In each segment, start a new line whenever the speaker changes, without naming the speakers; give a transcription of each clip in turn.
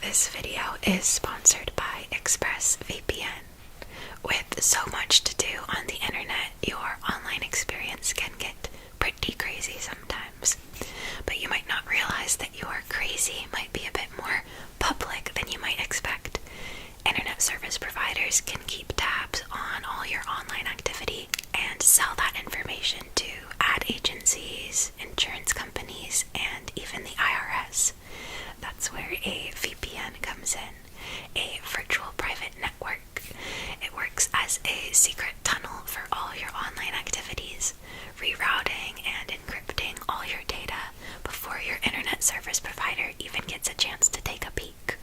This video is sponsored by ExpressVPN. With so much to do on the internet, your online experience can get pretty crazy sometimes. But you might not realize that your crazy might be a bit more public than you might expect. Internet service providers can keep tabs on all your online activity and sell that information to ad agencies, insurance companies, and even the IRS. That's where a VPN comes in, a virtual private network. It works as a secret tunnel for all your online activities, rerouting and encrypting all your data before your internet service provider even gets a chance to take a peek.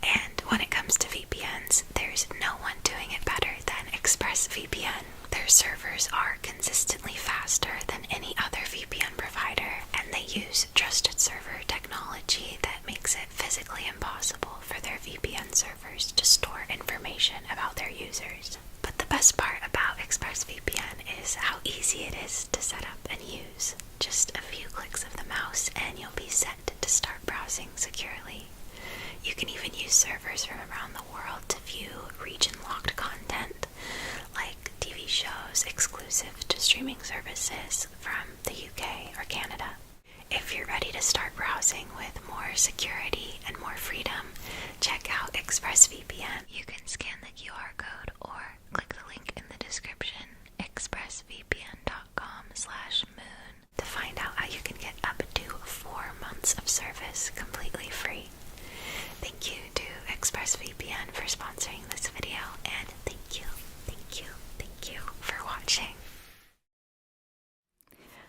And when it comes to VPNs, there's no one doing it better than ExpressVPN. Their servers are consistently faster than any other VPN provider, and they use trusted server technology that makes it physically impossible for their VPN servers to store information about their users. But the best part about ExpressVPN is how easy it is to set up and use. Just a few clicks of the mouse and you'll be set to start browsing securely. You can even use servers from around the world to view region-locked content, like TV shows exclusive to streaming services from the UK or Canada. If you're ready to start browsing with more security and more freedom, check out ExpressVPN. You can scan the QR code or click the link in the description, expressvpn.com/moon, to find out how you can get up to 4 months of service completely free. Thank you to ExpressVPN for sponsoring this video, and thank you for watching.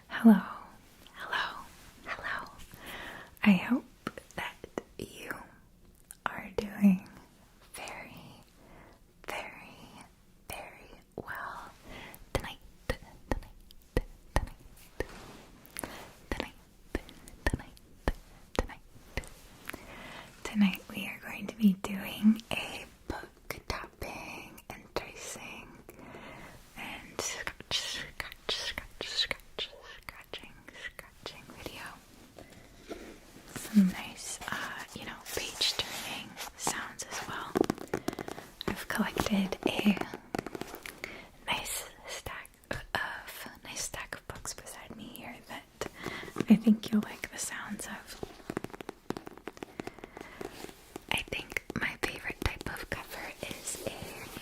Hello. I hope that you are doing very well tonight. Tonight we are going to be doing a book tapping and tracing and scratching video. Some nice, page turning sounds as well. I've collected a nice stack of books beside me here that I think you'll like the sounds of. I think my favorite type of cover is a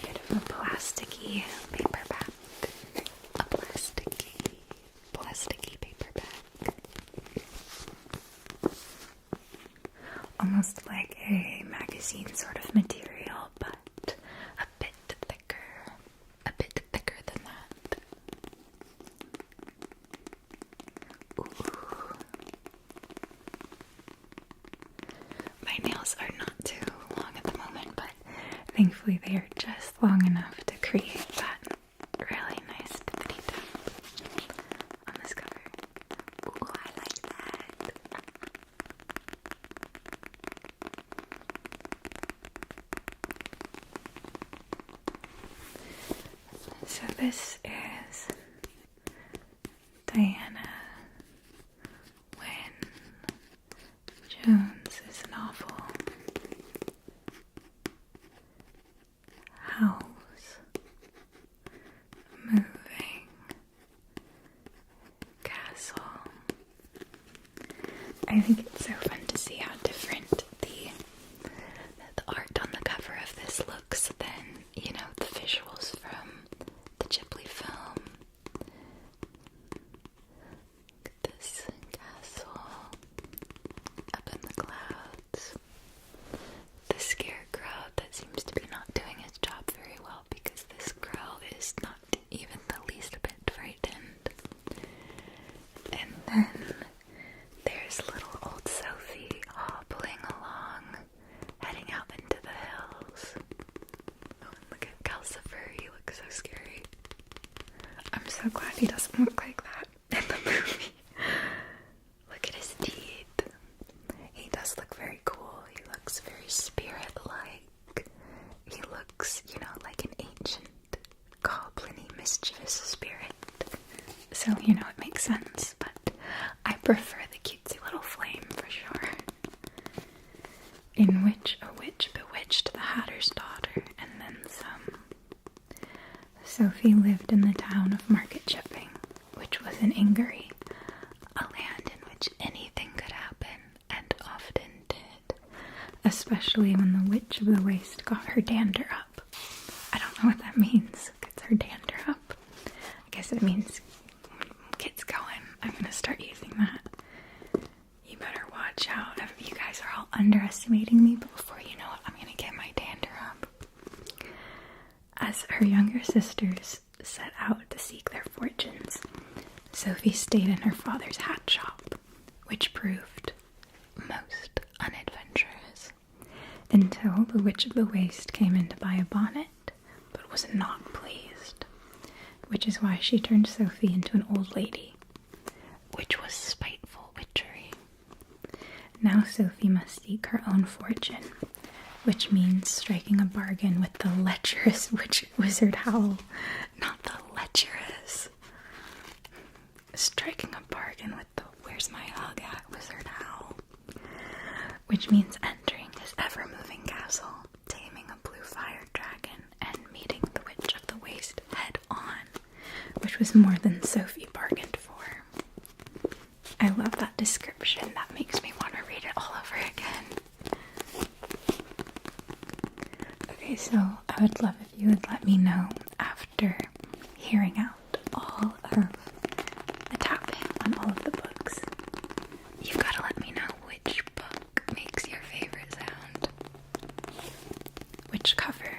bit of a plasticky paperback. A plasticky paperback. Almost like a magazine sort of material, but a bit thicker than that. Ooh. My nails are not too long at the moment, but thankfully they are just long enough to create that really nice tippity tap on this cover. Ooh, I like that. So this is Diana Wynne Jones's novel, House Moving Castle. I think it's so fun to see how different the art on the cover of this looks than, the visuals from the Ghibli film. Look at this castle up in the clouds. The scarecrow that seems to be not doing his job very well because this girl is not even the least bit frightened. And then there's little old Sophie hobbling along, heading out into the hills. Oh, and look at Calcifer, he looks so scary. I'm so glad he doesn't look like that in the movie. Look at his teeth. He does look very cool. He looks very spirit-like. He looks, like an ancient, goblin-y, mischievous spirit. So, it makes sense, but I prefer the cutesy little flame for sure. In which
which a witch bewitched the Hatter's daughter, and then some. Sophie lived in the town of Market Chipping, which was in Ingery, a land in which anything could happen, and often did, especially when the Witch of the Waste got her dander up. I don't know what that means. Gets her dander up. I guess it means gets going. I'm gonna start using that. You better watch out. You guys are all underestimating me, but before you know it, I'm gonna get my dander up. As her younger sisters set out to seek their fortunes, Sophie stayed in her father's hat shop, which proved most unadventurous, until the Witch of the Waste came in to buy a bonnet, but was not pleased, which is why she turned Sophie into an old lady, which was spiteful witchery. Now Sophie must seek her own fortune, which means striking a bargain with the lecherous wizard Howl, not the lecherous. Striking a bargain with the where's my hug at wizard Howl, which means entering his ever-moving castle, taming a blue fire dragon, and meeting the Witch of the Waste head on, which was more than Sophie bargained for. I love that description. That makes me want to read it all over again. Okay, so I would love if you would let me know after hearing out all of the tapping on all of the books. You've got to let me know which book makes your favorite sound. Which cover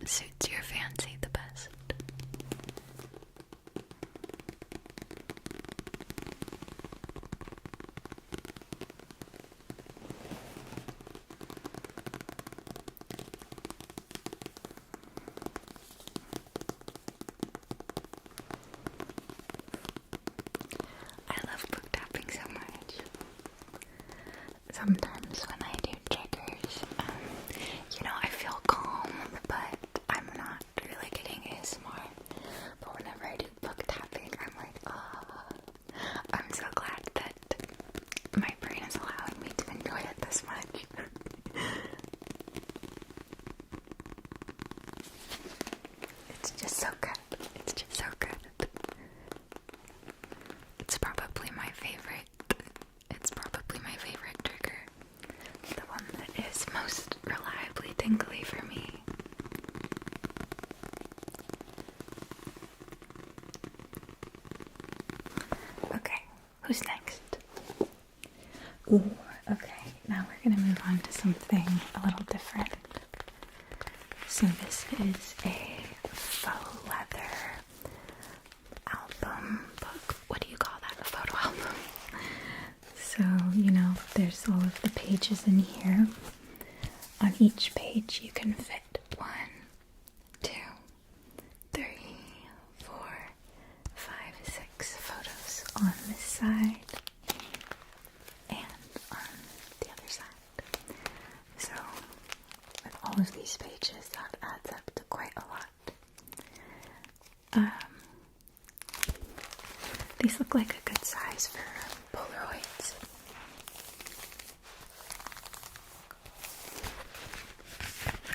suits your fancy the best. Sometimes when I do triggers, I feel calm, but I'm not really getting ASMR. But whenever I do book tapping, I'm like, I'm so glad that my brain is allowing me to enjoy it this much. It's just so good. It's just so good. It's probably my favorite. It's probably my favorite trigger. The one that is most reliably tingly for me. Okay, who's next? Ooh, okay, now we're gonna move on to something a little different. So this is a faux leather album book. What do you call that? A photo album? So, there's all of the pages in here. On each page you can fit 1, 2, 3, 4, 5, 6 photos on this side and on the other side. So, with all of these pages, that adds up to quite a lot. These look like a good size for Polaroids.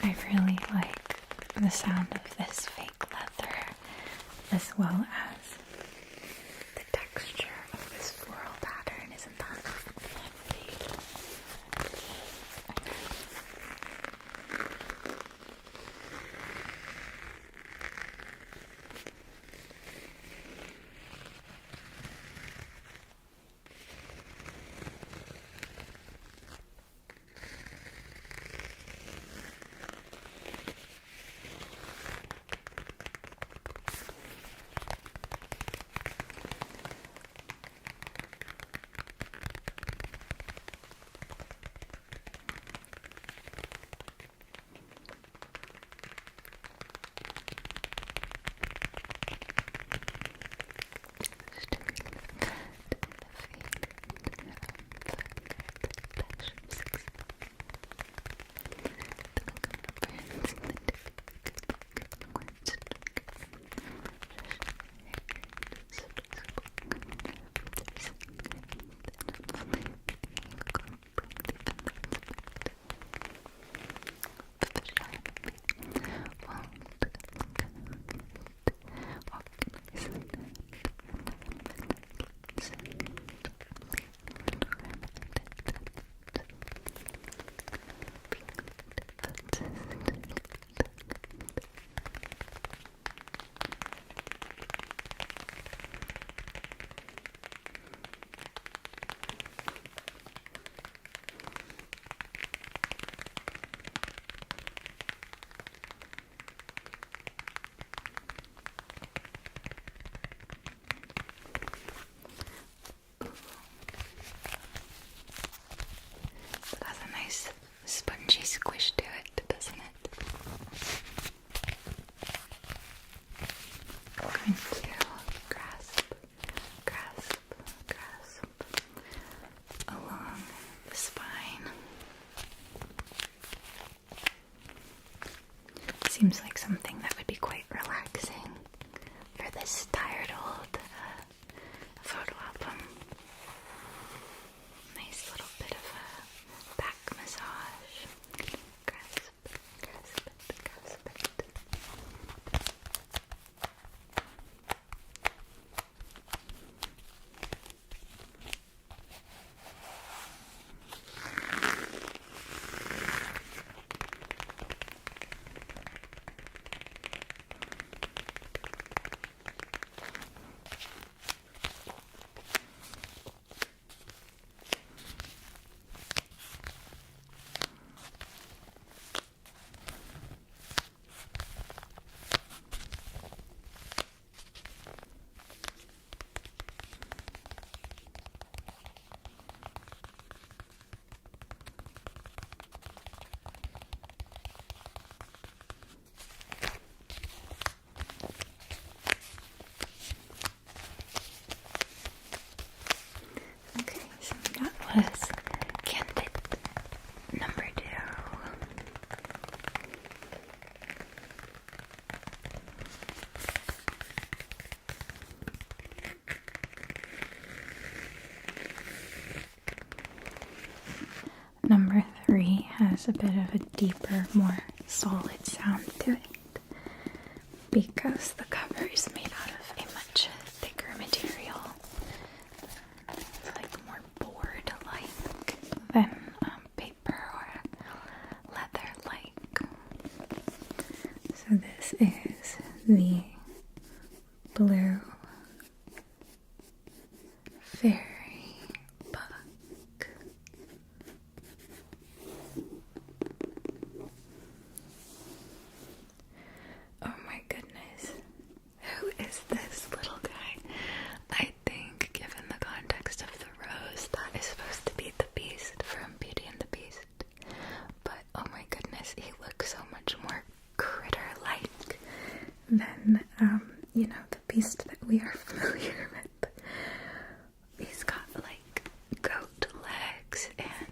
I really like the sound of this fake leather, as well as the texture of this floral pattern. Isn't that lovely? seems like something that would be quite relaxing for this tired old photo album. Nice little bit of a back massage. Grasp, grasp it, grasp it. Okay, so that was candidate number 2. Number 3 has a bit of a deeper, more solid sound to it because the cover is made out of a much thicker material. It's like more board-like than paper or leather-like. So this is the Blue Fairy book. Oh my goodness. Who is this little guy? I think, given the context of the rose, that is supposed to be the Beast from Beauty and the Beast. But oh my goodness, he looks so much more critter-like than, the Beast that we are familiar with. He's got like goat legs and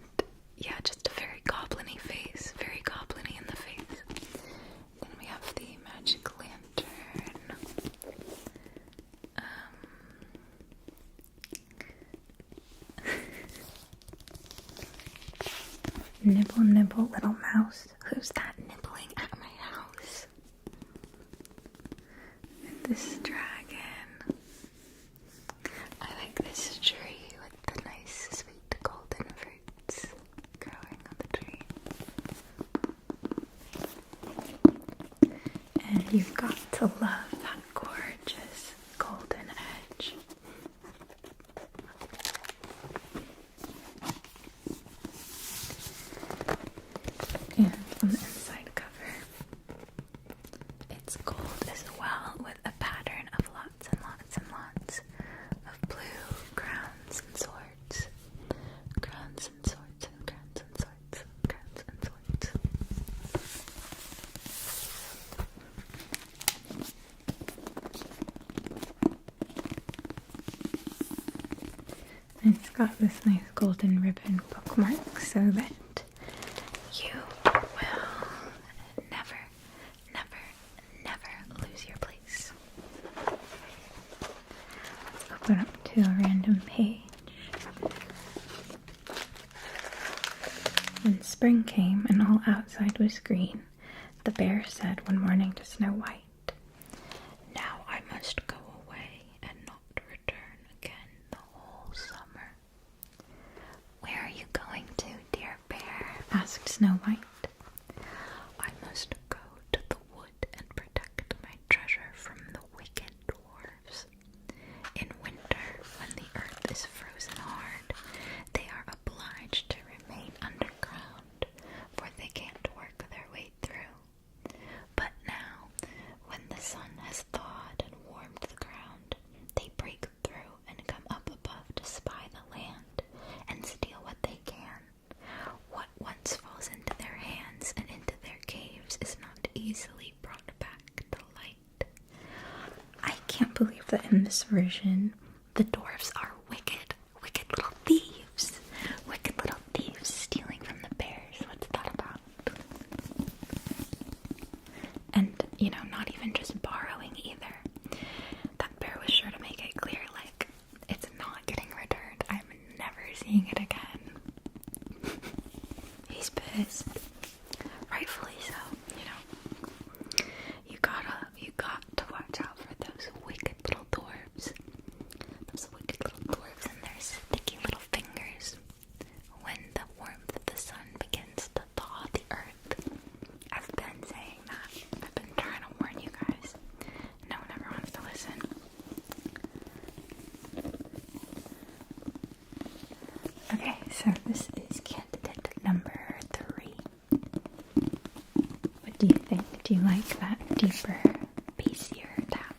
just a very goblin-y face, very goblin-y in the face. Then we have the magic lantern. Nibble, nibble, little mouse. Who's that nibbling at my house? This dragon. I like this tree with the nice sweet golden fruits growing on the tree. And you've got to love that gorgeous golden edge. And on the inside cover, it's gold as well, with a pattern of lots and lots and lots of blue crowns and swords. Crowns and swords and crowns and swords and crowns and swords. And it's got this nice golden ribbon bookmark so that you will never, never, never lose your place. Let's open up to a random page. When spring came and all outside was green, the bear said one morning to Snow White, "Now I must go away and not return again the whole summer." "Where are you going to, dear bear?" asked Snow White. "I must go to the wood and protect my treasure from the wicked dwarves. In winter, when the earth is frozen hard, they are obliged to remain underground, for they can't work their way through. But now, when the sun has thawed and warmed the ground, they break through and come up above to spy the land and steal what they can. What once falls into their hands and into their caves is not easily brought back to light." I can't believe that in this version, the dwarves are wicked, wicked little thieves. Wicked little thieves stealing from the bears. What's that about? And boys biz. Rightfully so, you know. You got to watch out for those wicked little dwarves. Those wicked little dwarves and their sticky little fingers. When the warmth of the sun begins to thaw the earth. I've been saying that. I've been trying to warn you guys. No one ever wants to listen. Okay, so this is candidate number 3. What do you think? Do you like that deeper, bassier tap?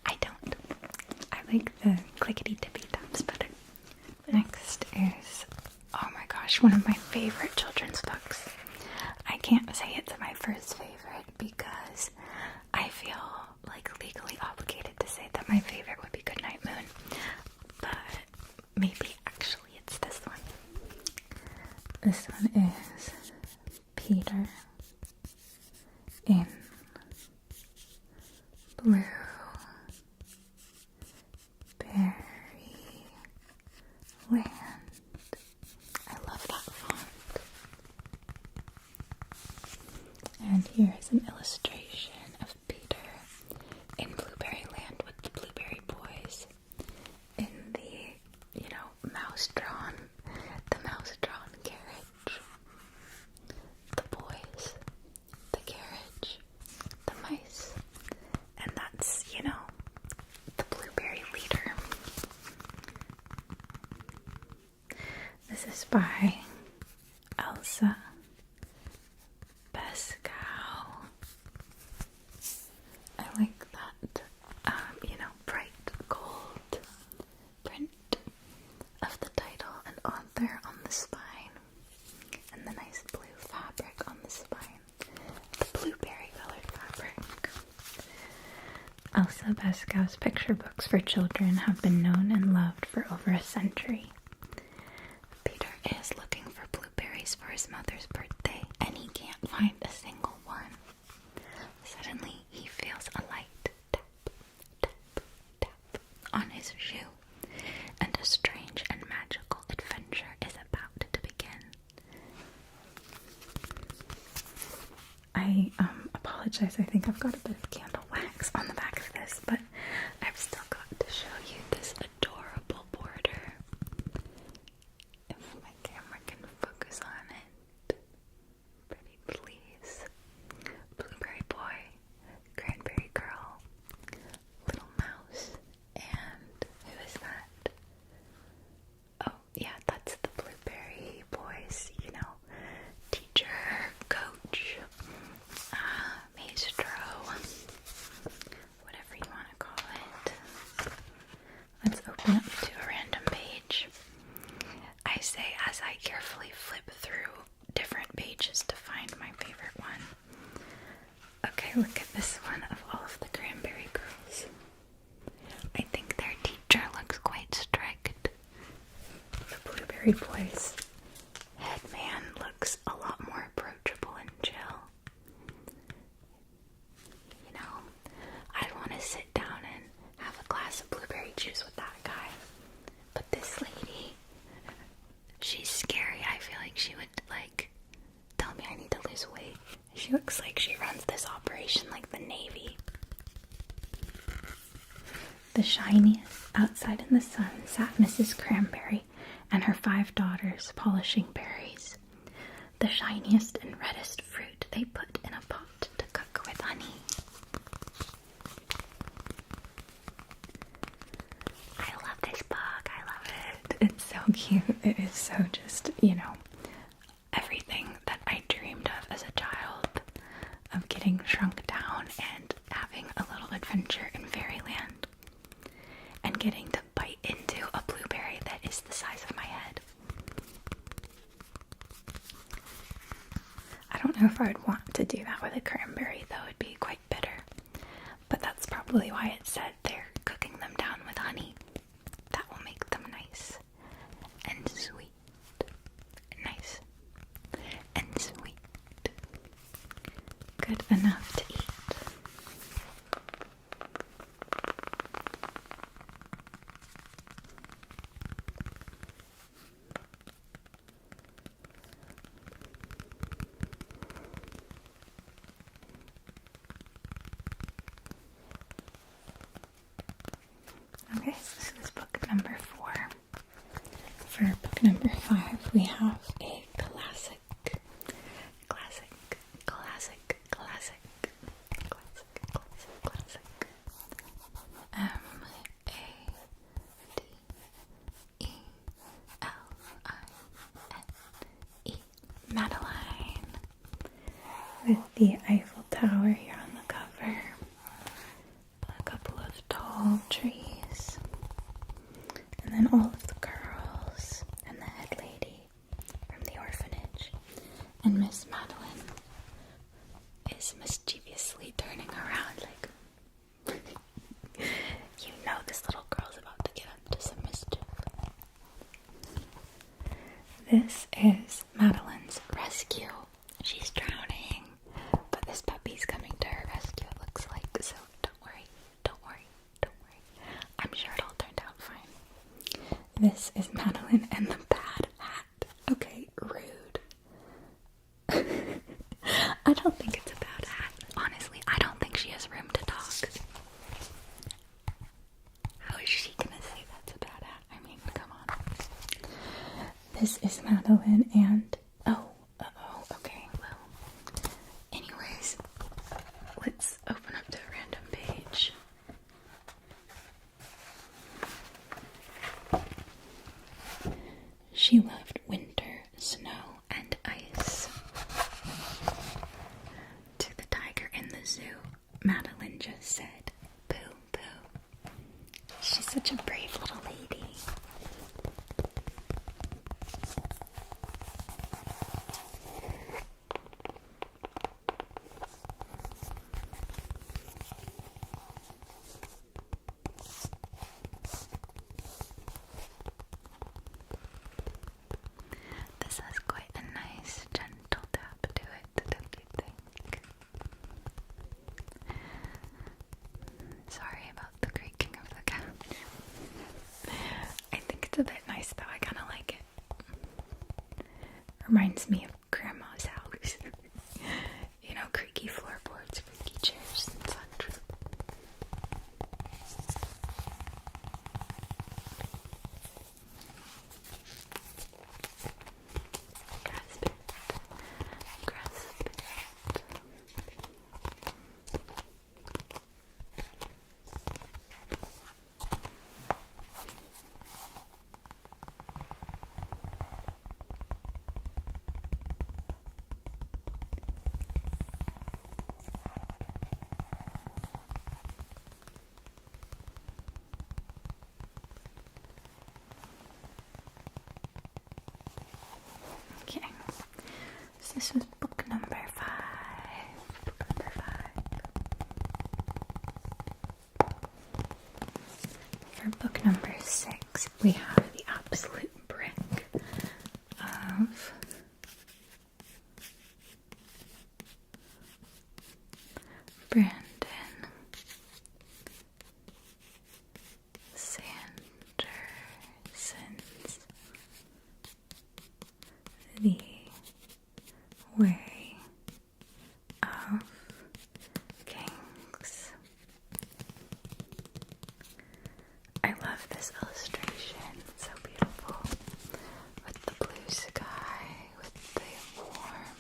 I don't. I like the clickety-tippy taps better. Next is, oh my gosh, one of my favorite children's books. I can't say it's my first favorite because I feel like legally obligated to say that my favorite would be Goodnight Moon, but maybe actually it's this one. This one is Peter in Blueberry Land. I love that font. And here is an illustration of Peter in Blueberry Land with the Blueberry Boys in the, mouse-drawn carriage. The boys, the carriage, the mice, and that's, the blueberry leader. This is by Elsa Pascal. I like that, bright gold print of the title and author on the spine, and the nice blue fabric on the spine, the blueberry colored fabric. Elsa Pascal's picture books for children have been known and loved for over a century. Peter is looking for blueberries for his mother's birthday, and he can't find a single one. Suddenly, he feels a light tap, tap, tap on his shoe, and a strange and magical adventure is about to begin. I apologize, I think I've got a bit of candle wax on the back of this, but I've still got to show you this adorable border. If my camera can focus on it. Pretty please. Blueberry boy, cranberry girl, little mouse, and who is that? Oh, yeah, that's the Blueberry Boys, teacher, coach, maestro, whatever you want to call it. Let's open up to a random page. I say as I carefully flip through different pages to find my favorite one. Okay, look at this one of all of the Cranberry Girls. I think their teacher looks quite strict. The Blueberry Boys' head man looks a lot more approachable and chill. I'd want to sit down and have a glass of blueberry juice with that guy. But this lady, she's scary. I feel like she would, tell me I need to lose weight. She looks like she runs this operation like the Navy. The shiniest outside in the sun sat Mrs. Cranberry and her 5 daughters polishing berries. The shiniest and reddest fruit they put in a pot to cook with honey. I love this book. I love it. It's so cute. It is so just, everything that I dreamed of as a child, of getting shrunk down and having a little adventure in fairyland, and getting to bite into a blueberry that is the size of my head. I don't know if I would want to do that with a cranberry, though. It'd be quite bitter. But that's probably why it said they're cooking them down with honey. That will make them nice and sweet. Nice and sweet. Good enough to eat. book number 5, we have a classic. Madeline. Madeline. With the Eiffel Tower here on the cover. A couple of tall trees. And then all of the girls and the head lady from the orphanage. And Miss Madeline is mischievously turning around like, you know this little girl's about to get up to some mischief. This is Madeline's rescue. She's drowning, but this puppy's coming to her rescue, it looks like, so don't worry. I'm sure it all turned out fine. This is Madeline and the bad hat. Okay, rude. I don't think it's a bad hat. Honestly, I don't think she has room to talk. How is she gonna say that's a bad hat? I mean, come on. This is Madeline and... okay, well... Anyways, let's open up to a random page. She loved winter, snow, and ice. To the tiger in the zoo, Madeline just said, "Boo, boo." She's such a brave little lady. This has quite a nice gentle tap to it, don't you think? Sorry about the creaking of the couch. I think it's a bit nice though, I kinda like it. Reminds me of Grandma's house. You know, creaky floorboards, creaky chairs and such. Grasp it. Okay, so this was book number 5. For book number 6, we have the absolute brick of Brandon Sanderson's The Way of Kings. I love this illustration, it's so beautiful. With the blue sky, with the warm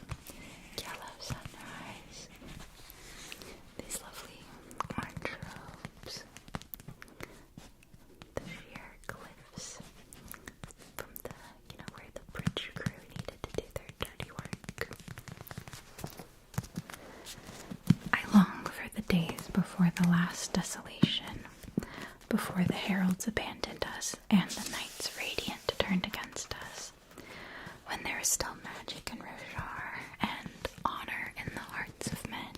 yellow sunrise, these lovely orange robes, the sheer cliffs from the, where the bridge crew needed to do their dirty work. I long for the days before the last desolation, before the heralds abandoned us and the knights radiant turned against us, when there is still magic in Roshar and honor in the hearts of men.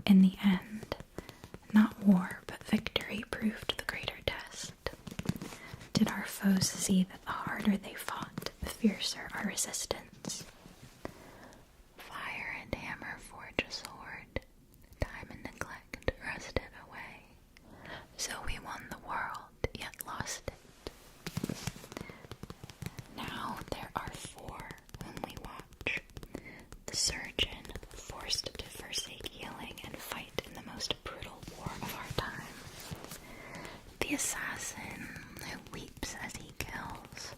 In the end, not war but victory proved the greater test. Did our foes see that the harder they fought, the fiercer our resistance? Fire and hammer forge a sword, time and neglect rust it away. So we won the world, yet lost it. Now there are 4 whom we watch. The surgeon, forced to forsake healing and fight in the most brutal war of our time. The assassin, who weeps as he kills.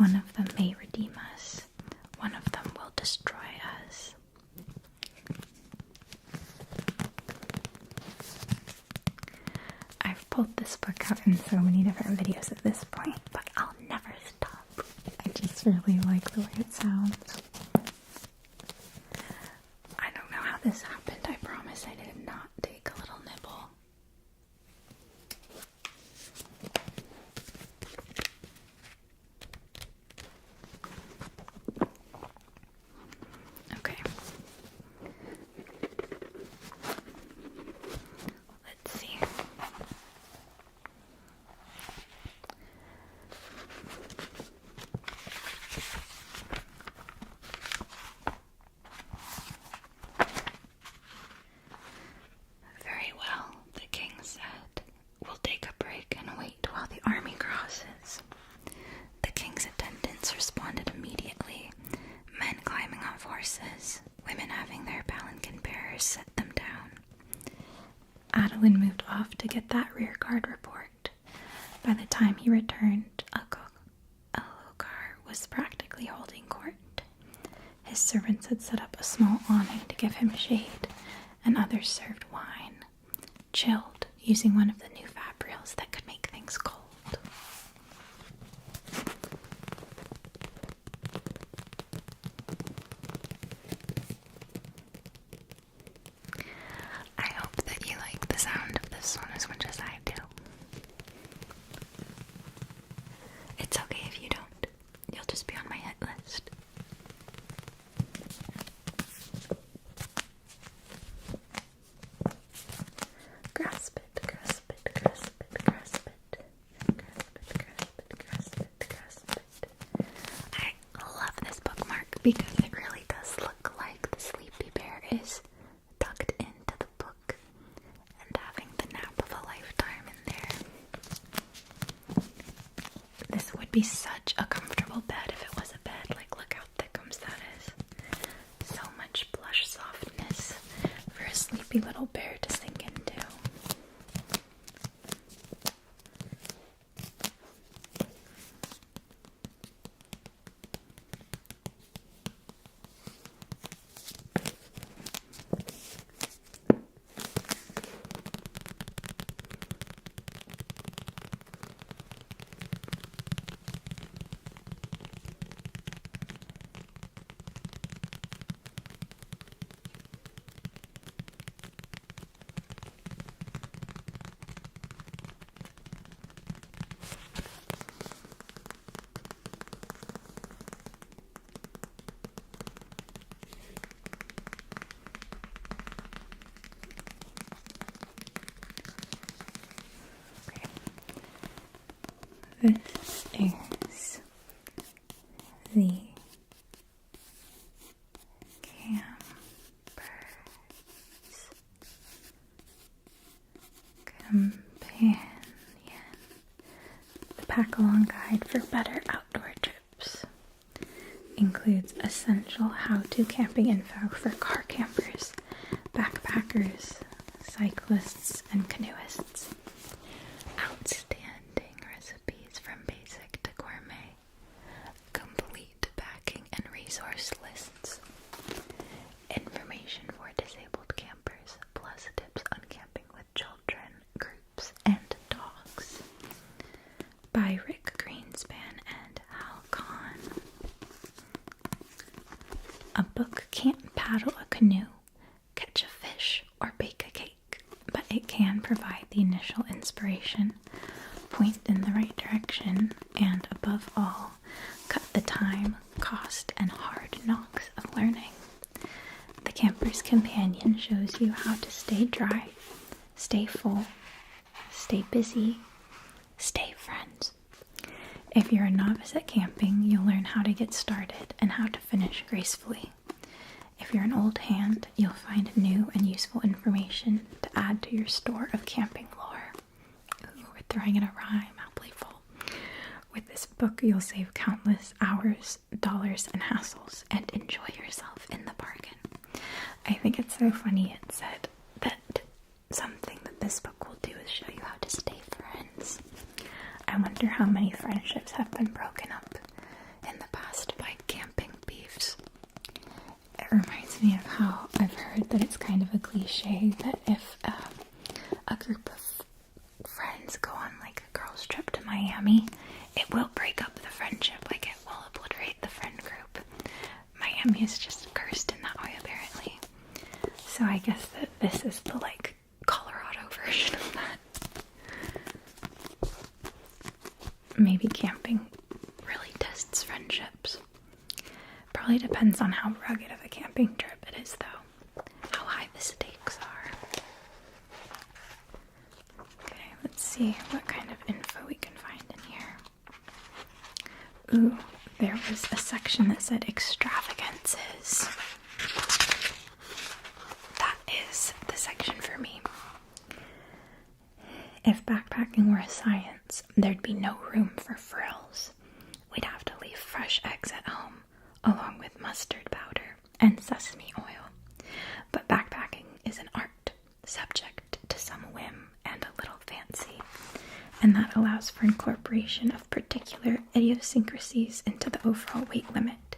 One of them may redeem us. One of them will destroy us. I've pulled this book out in so many different videos at this point, but I'll never stop. I just really like the way it sounds. I don't know how this happened. I promise I did not take a little nibble. Okay. Let's see. Very well, the king said. We'll take a break and wait while the army crosses. The king's attendants responded immediately, men climbing off horses, women having their palanquin bearers set them down. Adeline moved off to get that rearguard report. By the time he returned, Elhokar was practically holding court. His servants had set up a small awning to give him shade, and others served wine, chilled using one of the new fabrials that could make things cold. I hope that you like the sound of this one as much as I do. It's okay if you don't. You'll just be on my hit list. Grasp it, grasp it, grasp it, grasp it. Grasp it, grasp it, grasp it, grasp it. I love this bookmark because it really does look like the sleepy bear is tucked into the book and having the nap of a lifetime in there. This would be such a comfortable bed if it was a bed. Like, look how thickums that is. So much plush softness for a sleepy little bear to sink into. This is the Camper's Companion, the pack-along guide for better outdoor trips. Includes essential how-to camping info for car campers, backpackers, cyclists, and canoeists. Outstanding recipes from basic to gourmet, complete packing and resource lists, information for disabled campers, plus tips on camping with children, groups, and dogs, by Rick Greenspan and Hal Kahn. A book can't paddle a canoe, catch a fish, or bake a cake, but it can provide the initial inspiration, point in the right direction, and above all, cut the time, cost, and hard knocks of learning. The Camper's Companion shows you how to stay dry, stay full, stay busy, stay friends. If you're a novice at camping, you'll learn how to get started and how to finish gracefully. If you're an old hand, you'll find new and useful information to add to your store of camping lore. Ooh, we're throwing in a rhyme, how playful. With this book, you'll save countless hours, dollars, and hassles, and enjoy yourself in the bargain. I think it's so funny it said that something that this book will do is show you how to stay friends. I wonder how many friendships have been broken up reminds me of how I've heard that it's kind of a cliche that if a group of friends go on like a girls' trip to Miami, it will break up the friendship, like it will obliterate the friend group. Miami is just cursed in that way, apparently. So I guess that this is the like Colorado version of that. Maybe camping really tests friendships. Probably depends on how rugged of a camping trip it is, though. How high the stakes are. Okay, let's see what kind of info we can find in here. Ooh, there was a section that said extravagances. That is the section for me. If backpacking were a science, there'd be no room for frills. We'd have to leave fresh eggs at home, along with mustard powder and sesame oil. But backpacking is an art, subject to some whim and a little fancy, and that allows for incorporation of particular idiosyncrasies into the overall weight limit.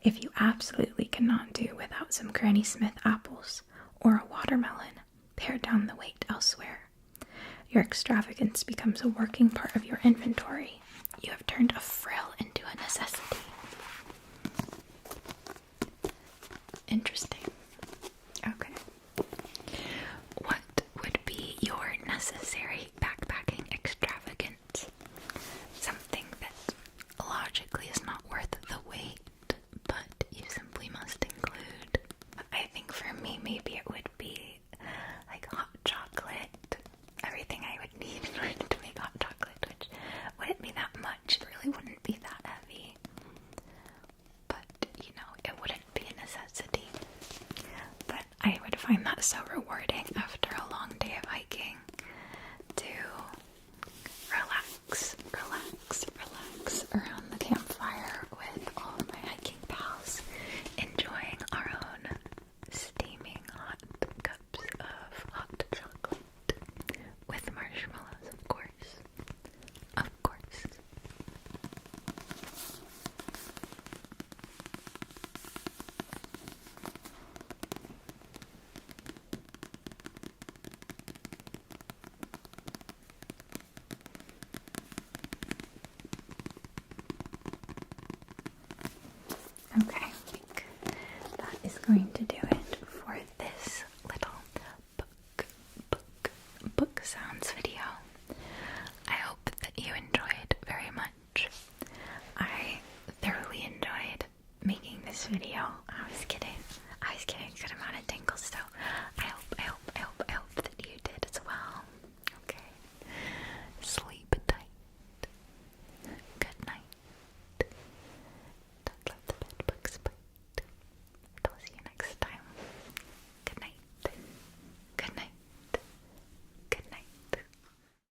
If you absolutely cannot do without some Granny Smith apples or a watermelon, pare down the weight elsewhere. Your extravagance becomes a working part of your inventory. You have turned a frill into a necessity. Interesting. Okay. What would be your necessary backpacking extravagance? Something that logically is not worth the wait, but you simply must include. I think for me, maybe it would be like hot chocolate. Everything I would need in order to make hot chocolate, which wouldn't be that much. It really wouldn't be that heavy. But, you know, it wouldn't be a necessity. But I would find that so rewarding after a long day of hiking to relax around the campfire with all of my hiking pals, enjoying our own steaming hot cups of hot chocolate with marshmallows, of course. Of course. Okay, I think that is going to do it for this little book sounds video. I hope that you enjoyed very much. I thoroughly enjoyed making this video. I was getting a good amount of tingles, so